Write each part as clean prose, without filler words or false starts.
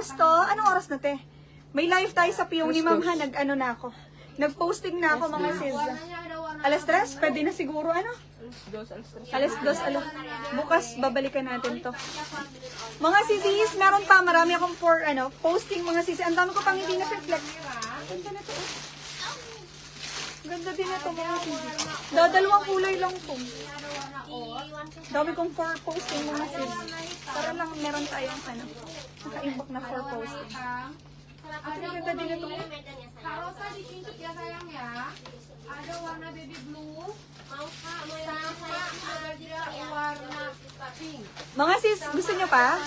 gusto, anong oras na te? May live tayo sa Peony, ma'am ha. Nag-ano na ako. Nag-posting na ako, mga sis. Alas 3? Pwede na siguro, ano? Alas 2, bukas, babalikan natin to. Mga sisis, meron pa. Marami akong posting, mga sisis. Ang dami ko pang hindi na-reflex. Ganda na to. Ganda din na to, mga sisis. Dadalawang kulay lang to. Dami kong 4 posting, mga sis. Para lang meron tayong, naka-inbox na 4 posting. Ang ganda din na to. Karosa di pintu ya sayang ya. Ada warna baby blue. Sama ada warna pink. Mga sis, gusto nyo pa?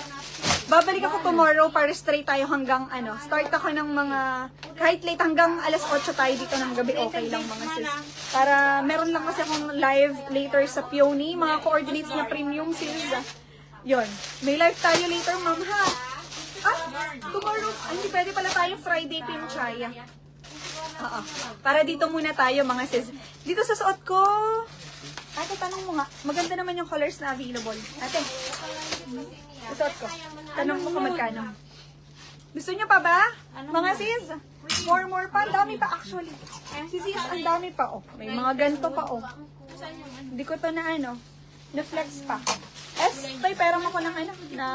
Babalik ako tomorrow para straight tayo hanggang start ako ng mga, kahit late hanggang alas 8 tayo dito ng gabi, okay lang mga sis. Para meron lang kasi akong live later sa Peony, mga coordinates na premium sis. Yun, may live tayo later ma'am ha. Tomorrow, hindi pwede pala tayo Friday pinchaya. Oo. Para dito muna tayo mga sis. Dito sa suot ko, ate tanong mo nga, maganda naman yung colors na available. Ate, suot ko. Tanong mo kung magkano. Gusto nyo pa ba? Mga sis, more pa. Ang dami pa actually. Sis, ang dami pa oh. May mga ganito pa oh. Hindi ko to na na-flex pa. Tay, pera mo ko ng na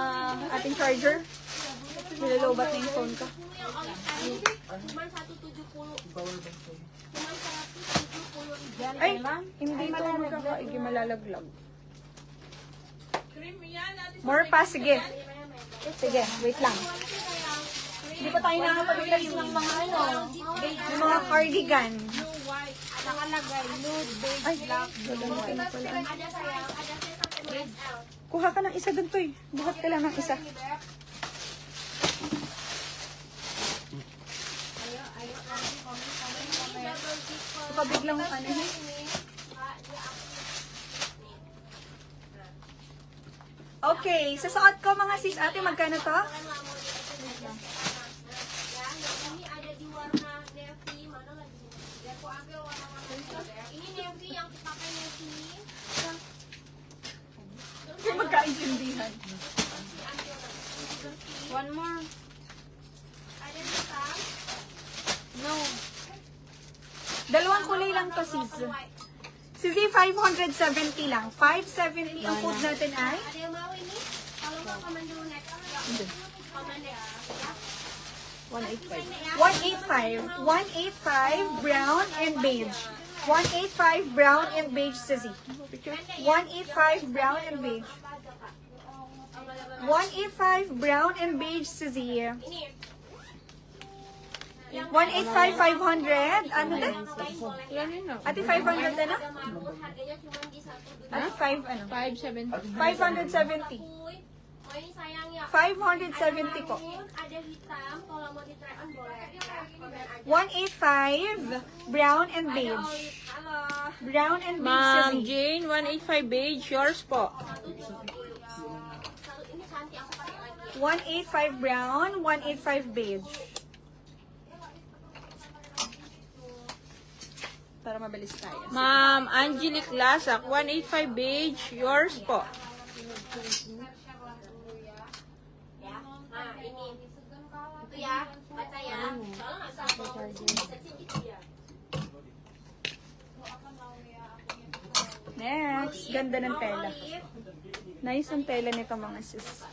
ating charger. Nilalobat na yung phone ko. Ay, hindi ito magkakaigi malalaglag. More pa, sige. Sige, wait lang. Hindi pa tayo nakapag-flex ng mga yung mga cardigan. Nakalagay nude, beige, Ay, black, gagamitin na pala. Kuha ka ng isa dun to eh. Buhat ka lang ng isa. Pabiglang Okay, sa suot ko mga sis, ate, magkano to? Ini ada di warna navy, mana lagi? Biar aku ambil warna ini navy yang dipakai navy. Hindi magkaintindihan. One more. Ada di tas? No. Dalawang kulay lang to, sis. Sis, 570 lang. 570 ang code natin ay? Ada yang mau ini? Kalau mau komen dulu next. Komen deh. 185. 185 brown and beige. 185 brown and beige, Sissy. 185 brown and beige. 185 brown and beige, Sissy. 185 500. Ano na? Ate 500 na? Ate 570. 570. Oh ini sayang ya. 570 po. Ada hitam, kalau mau di try on boleh. 185 brown and beige. Halo. Brown and beige, Ma'am Sissy. Jane, 185 beige, yours po. Ini cantik aku pakai lagi. 185 brown, 185 beige. Para mabilis tayo. Ma'am Angelic Lasak, 185 beige, yours po. Ya. Nah, ini. Itu ya, baca ya. Soalnya nggak salah gitu ya. Next, ganda ng tela. Nice ang tela nito mga sis.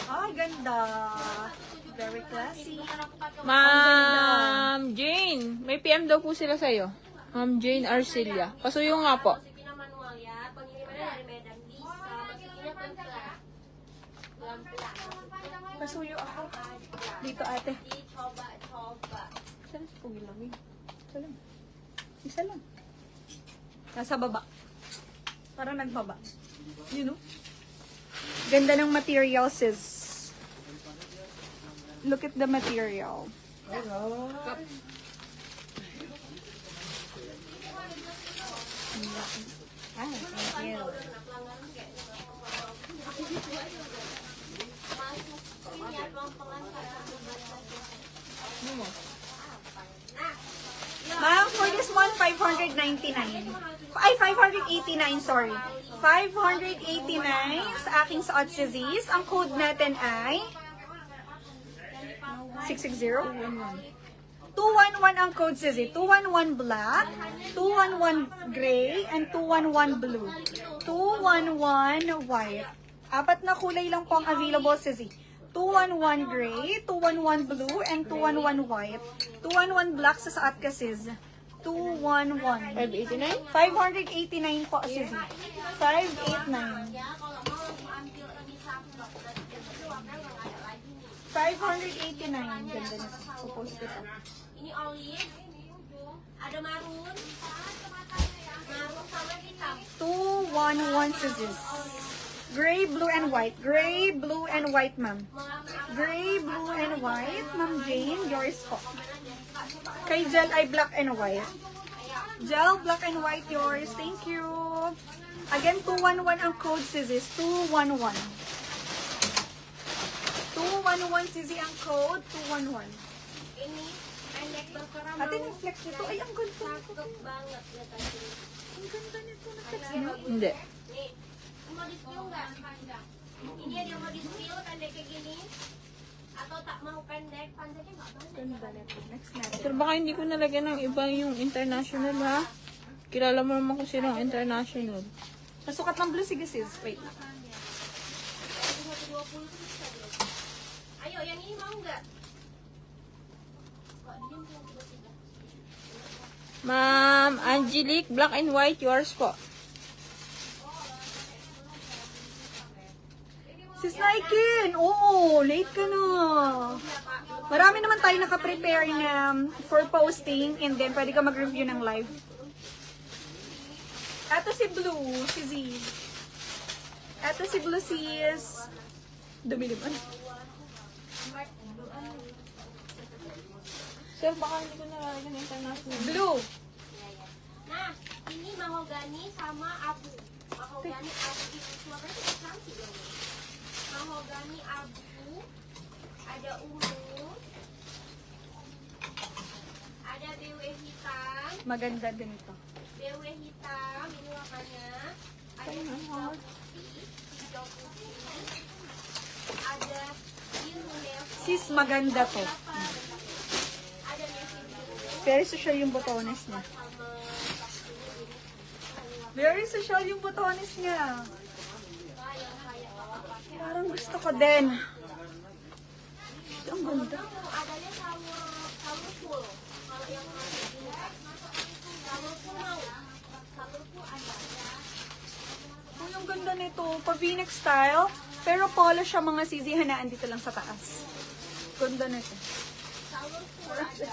Ah, ganda. Very classy. Ma'am Jane, may PM daw po sila sa'yo. Ma'am Jane Arcelia. Pasuyo nga po. Masukin na manual ya. Pengirimannya dari Medan bisa. Masukinnya pelan-pelan. Pelan-pelan. Pasuyo ako. Dito ate. Dicoba-coba. Isa lang. Uwi lang eh. Isa lang. Isa lang. Nasa baba. Parang nagbaba. You know? Ganda ng material, sis. Look at the material. Ah, thank you. Ma'am, for this one, 599. Ay, 589, sorry. 589 sa aking suot si Ziz. Ang code natin ay 660. 211 ang code si Ziz. 211 black, 211 gray, and 211 blue. 211 white. Apat na kulay lang po ang available si Ziz. 211 gray, 211 blue, and 211 white. 211 black sa suot ka sis. 211. 589? 589 po si Z. 589. 589. Ganda na. Suppose ko to. Ini olive. Ada maroon. Maroon sama hitam. 211 si Z. Gray, blue, and white. Gray, blue, and white, ma'am. Gray, blue, and white. Ma'am Jane, yours po. Kay Gel ay black and white. Gel, black and white, yours. Thank you. Again, 211 ang code, Sizzy. 211. 211, Sizzy, ang code. 211. Ini pendek berkerama. Ate, yung flex nito. Ay, ang ganda. Cakep banget ya tadi. Ang ganda nito. Na-flex nito. Hindi. Nih, mau di spill nggak? Ini ada yang mau di spill pendek kayak gini. Atau tak mau pendek, pendeknya nggak banyak. Ganda nito. Next natin. Pero baka hindi ko nalagyan ng iba yung international, ha? Kilala mo naman kung sino ang international. Nasukat ng blue, sige sis. Wait. 120 tuh bisa deh. Ayo, yang ini mau nggak? Kok diem tuh tiba-tiba? Ma'am Angelique, black and white, yours po. Sis Naikin! Oo, late ka na. Marami naman tayo nakaprepare na for posting and then pwede ka mag-review ng live. Eto si Blue, si Z. Eto si Blue sis. Dumilim. Ano? Sir, baka hindi ko nalagyan ng international. Blue. Nah, ini mahogani sama abu. Mahogani abu itu suaranya juga cantik loh. Mahogani abu, ada ungu, ada BW hitam, Maganda din ito. BW hitam ini warnanya, ada hijau putih, ada biru navy, Sis, maganda to. ada navy biru Very social yung botones niya. sama Very social yung botones niya. yang kayak apa-apa. Parang gusto ko din. Ang ganda. Adanya colorful. Kalau yang masih ini colorful mau. Colorful ada. Uy, ang ganda nito. Pa V-neck style. Pero polo siya mga sisi hanaan dito lang sa taas. Ganda nito. Colorful ada.